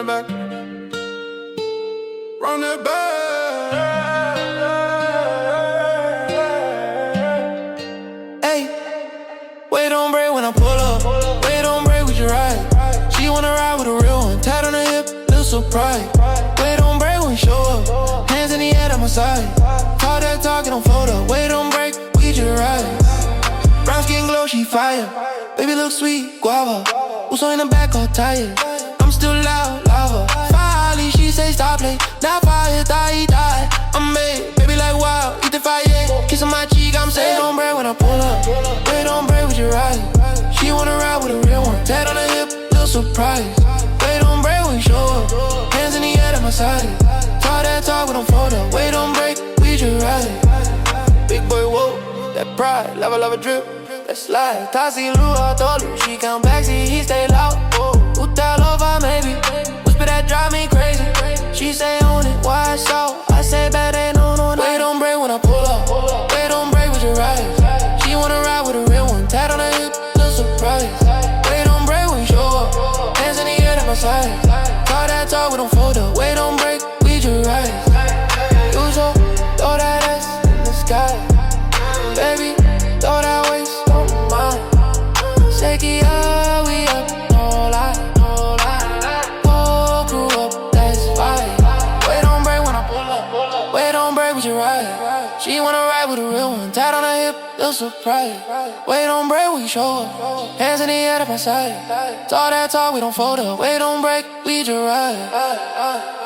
back. Run it back. Hey, wait on break when I pull up. Wait on break with your ride. She wanna ride with a real one. Tat on her hip, little surprise. Wait on break when we show up. Hands in the air at my side. Talk that talk and don't fold up. Wait on break, we just ride. Brown skin glow, she fire. Baby look sweet, Guava. Also in the back, all tired. I'm still loud, lava. Finally, she say stop play. Now fire, die. I'm made, baby like wow, eat the fire. Kiss on my cheek, I'm saying on bread when I pull up. Wait on bread with your ride. She wanna ride with a real one. Tat on her hip, little surprise. Wait on bread when we show up. Hands in the air at my side. Talk that talk, we don't fold up. Wait on break, we just ride. Big boy, whoa, that pride, Lavalava drip. Let's slide. Tasi, Tolu, she come Backseat, he stay loud. Lavalava, maybe. Whisper that drive me crazy. She say own it, why it's so? I say bad, ain't no. Wait on break when I pull up. Wait on break with your ride. She wanna ride with a real one. Tat on her hip, little surprise. Wait on break when we show up. Hands in the air at my side. Talk that talk, we don't fold up. Wait on break, we just ride. You so, throw that ass in the sky. Baby, throw that waist. Shake it up, we up, no lie. Whole crew up, that's fine. Wait on break when I pull up. Wait on break with your ride. She wanna ride with a real one. Tat on her hip, little surprise. Wait on break when you show up. Hands in the air at my side. Talk that talk, we don't fold up. Wait on break, we just ride.